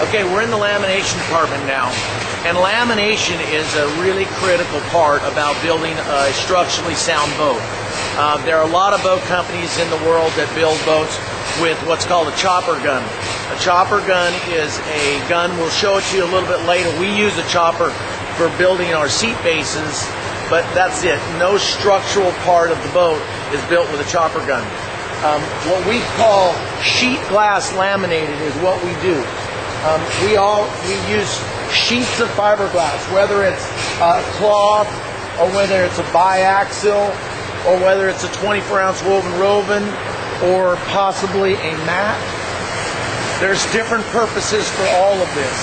Okay, we're in the lamination department now, and lamination is a really critical part about building a structurally sound boat. There are a lot of boat companies in the world that build boats with what's called a chopper gun. A chopper gun is a gun, we'll show it to you a little bit later. We use a chopper for building our seat bases, but that's it. No structural part of the boat is built with a chopper gun. What we call sheet glass laminated is what we do. We use sheets of fiberglass, whether it's cloth or whether it's a biaxial or whether it's a 24-ounce woven or possibly a mat. There's different purposes for all of this.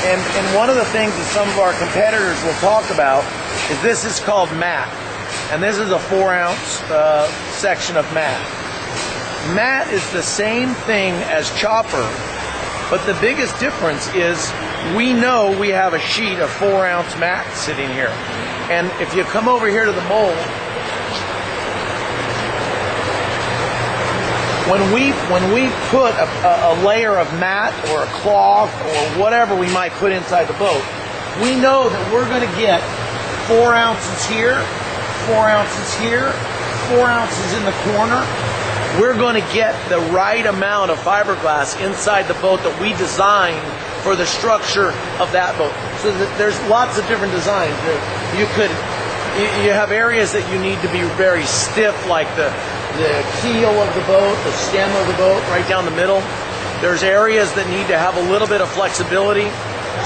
And one of the things that some of our competitors will talk about is this is called mat. And this is a 4-ounce section of mat. Mat is the same thing as chopper, but the biggest difference is we know we have a sheet of 4-ounce mat sitting here. And if you come over here to the mold, when we put a layer of mat or a cloth or whatever we might put inside the boat, we know that we're going to get 4 ounces here, 4 ounces here, 4 ounces in the corner. We're going to get the right amount of fiberglass inside the boat that we designed for the structure of that boat. So that there's lots of different designs. You have areas that you need to be very stiff, like the keel of the boat, the stem of the boat, right down the middle. There's areas that need to have a little bit of flexibility.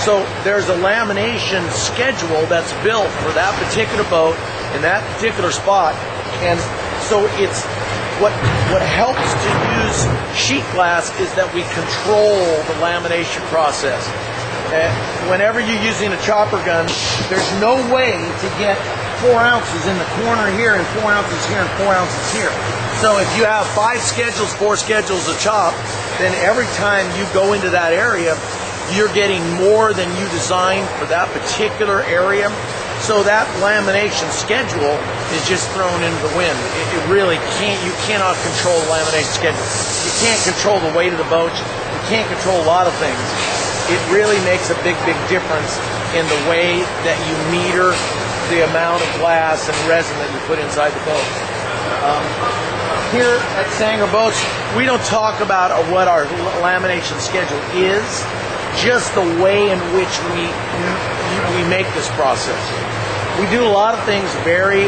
So there's a lamination schedule that's built for that particular boat in that particular spot. And so it's what helps to use sheet glass is that we control the lamination process. Whenever you're using a chopper gun, there's no way to get 4 ounces in the corner here and 4 ounces here and 4 ounces here. So if you have 4 schedules of chop, then every time you go into that area, you're getting more than you designed for that particular area. So that lamination schedule is just thrown into the wind. It really can't, you cannot control the lamination schedule. You can't control the weight of the boat. You can't control a lot of things. It really makes a big difference in the way that you meter the amount of glass and resin that you put inside the boat. Here at Sanger Boats, we don't talk about what our lamination schedule is, just the way in which we make this process. We do a lot of things very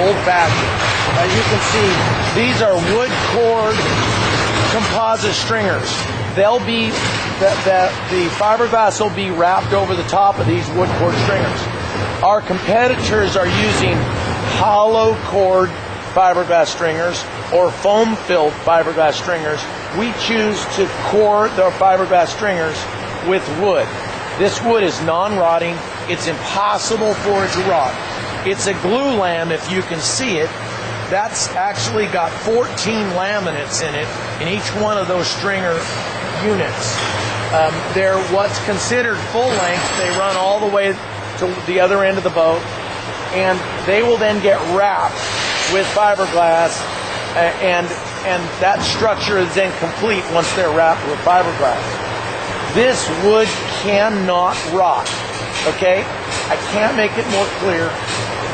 old-fashioned. As you can see, these are wood cored composite stringers. They'll be the fiberglass will be wrapped over the top of these wood cored stringers. Our competitors are using hollow cord fiberglass stringers or foam-filled fiberglass stringers. We choose to core the fiberglass stringers with wood. This wood is non-rotting. It's impossible for it to rot. It's a glue lam, if you can see it. That's actually got 14 laminates in it in each one of those stringer units. They're what's considered full length. They run all the way to the other end of the boat, and they will then get wrapped with fiberglass, and that structure is then complete once they're wrapped with fiberglass. This wood cannot rot, okay? I can't make it more clear.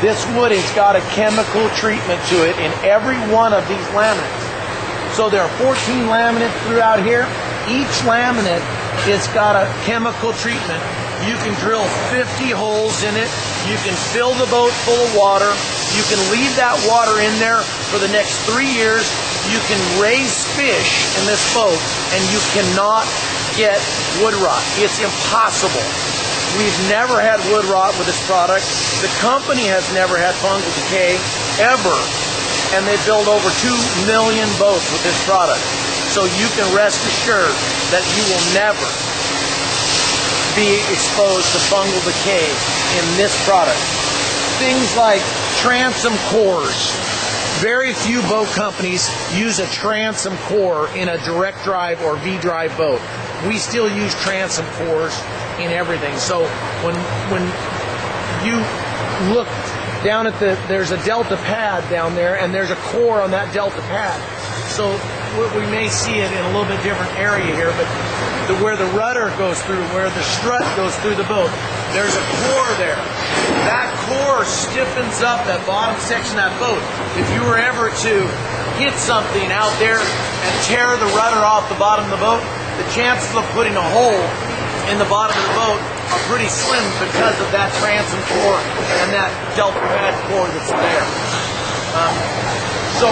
This wood has got a chemical treatment to it in every one of these laminates. So there are 14 laminates throughout here. Each laminate has got a chemical treatment. You can drill 50 holes in it. You can fill the boat full of water. You can leave that water in there for the next 3 years. You can raise fish in this boat, and you cannot get wood rot. It's impossible. We've never had wood rot with this product. The company has never had fungal decay, ever. And they build over 2 million boats with this product. So you can rest assured that you will never be exposed to fungal decay in this product. Things like Transom Cores. Very few boat companies use a transom core in a direct drive or V-drive boat. We still use transom cores in everything. So when you look down at there's a delta pad down there, and there's a core on that delta pad. So we may see it in a little bit different area here, but where the rudder goes through, where the strut goes through the boat, there's a core there. That core stiffens up that bottom section of that boat. If you were ever to hit something out there and tear the rudder off the bottom of the boat, the chances of putting a hole in the bottom of the boat are pretty slim because of that transom core and that delta pad core that's there. So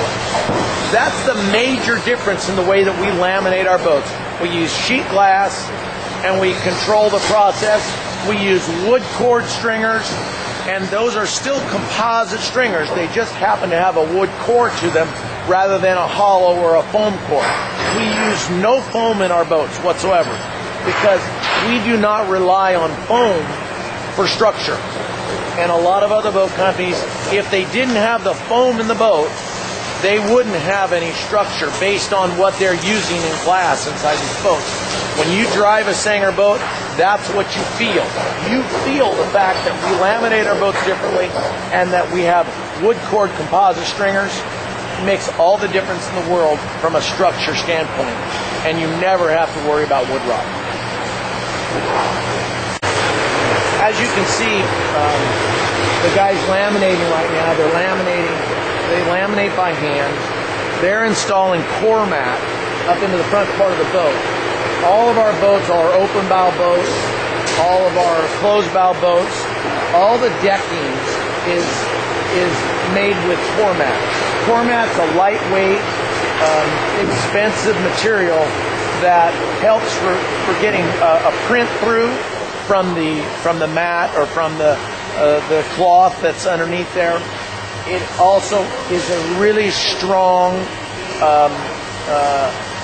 that's the major difference in the way that we laminate our boats. We use sheet glass and we control the process. We use wood cord stringers, and those are still composite stringers. They just happen to have a wood core to them rather than a hollow or a foam core. We use no foam in our boats whatsoever because we do not rely on foam for structure. And a lot of other boat companies, if they didn't have the foam in the boat, they wouldn't have any structure based on what they're using in glass inside these boats. When you drive a Sanger boat, that's what you feel. You feel the fact that we laminate our boats differently and that we have wood cord composite stringers. It makes all the difference in the world from a structure standpoint, and you never have to worry about wood rot. As you can see, the guys laminating right now, they laminate by hand. They're installing core mat up into the front part of the boat. All of our boats are open bow boats, all of our closed bow boats, all the decking is made with core mat. Core mat's a lightweight, expensive material that helps for getting a print through from the mat or from the cloth that's underneath there. It also is a really strong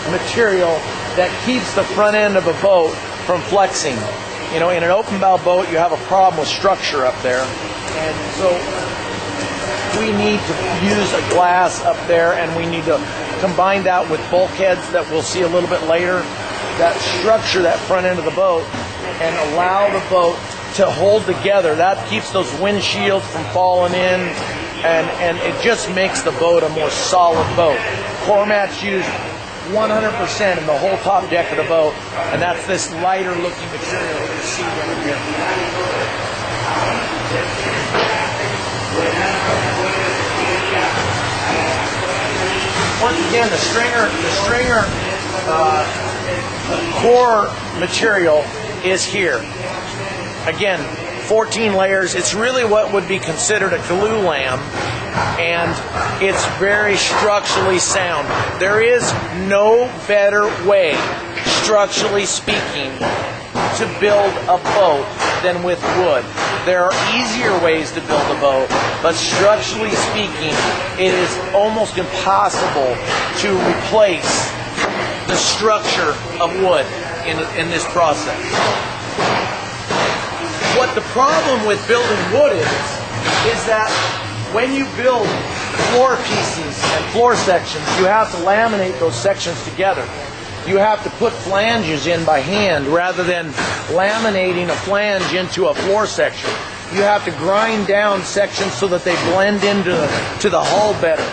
material that keeps the front end of a boat from flexing. You know, in an open bow boat, you have a problem with structure up there, and so we need to use a glass up there, and we need to combine that with bulkheads that we'll see a little bit later that structure that front end of the boat and allow the boat to hold together. That keeps those windshields from falling in, and it just makes the boat a more solid boat. Core mat's used 100% in the whole top deck of the boat, and that's this lighter looking material that you see down here. Once again, the stringer core material is here. Again, 14 layers. It's really what would be considered a glue lam, and it's very structurally sound. There is no better way, structurally speaking, to build a boat than with wood. There are easier ways to build a boat, but structurally speaking, it is almost impossible to replace the structure of wood in this process. What the problem with building wood is that when you build floor pieces and floor sections, you have to laminate those sections together. You have to put flanges in by hand rather than laminating a flange into a floor section. You have to grind down sections so that they blend into the hull better.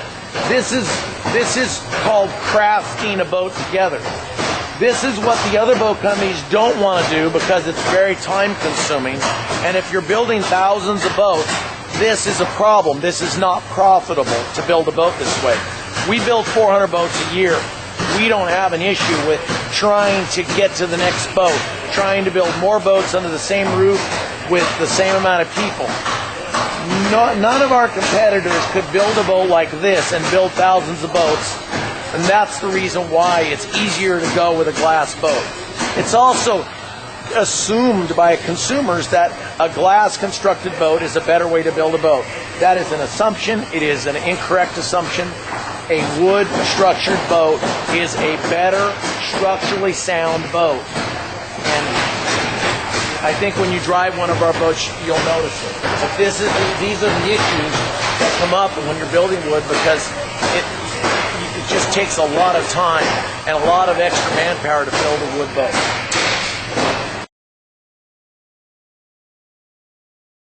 This is called crafting a boat together. This is what the other boat companies don't want to do because it's very time consuming. And if you're building thousands of boats, this is a problem. This is not profitable to build a boat this way. We build 400 boats a year. We don't have an issue with trying to get to the next boat, trying to build more boats under the same roof with the same amount of people. None of our competitors could build a boat like this and build thousands of boats. And that's the reason why it's easier to go with a glass boat. It's also assumed by consumers that a glass constructed boat is a better way to build a boat. That is an assumption. It is an incorrect assumption. A wood structured boat is a better structurally sound boat. And I think when you drive one of our boats, you'll notice it. But these are the issues that come up when you're building wood because it just takes a lot of time and a lot of extra manpower to build a wood boat.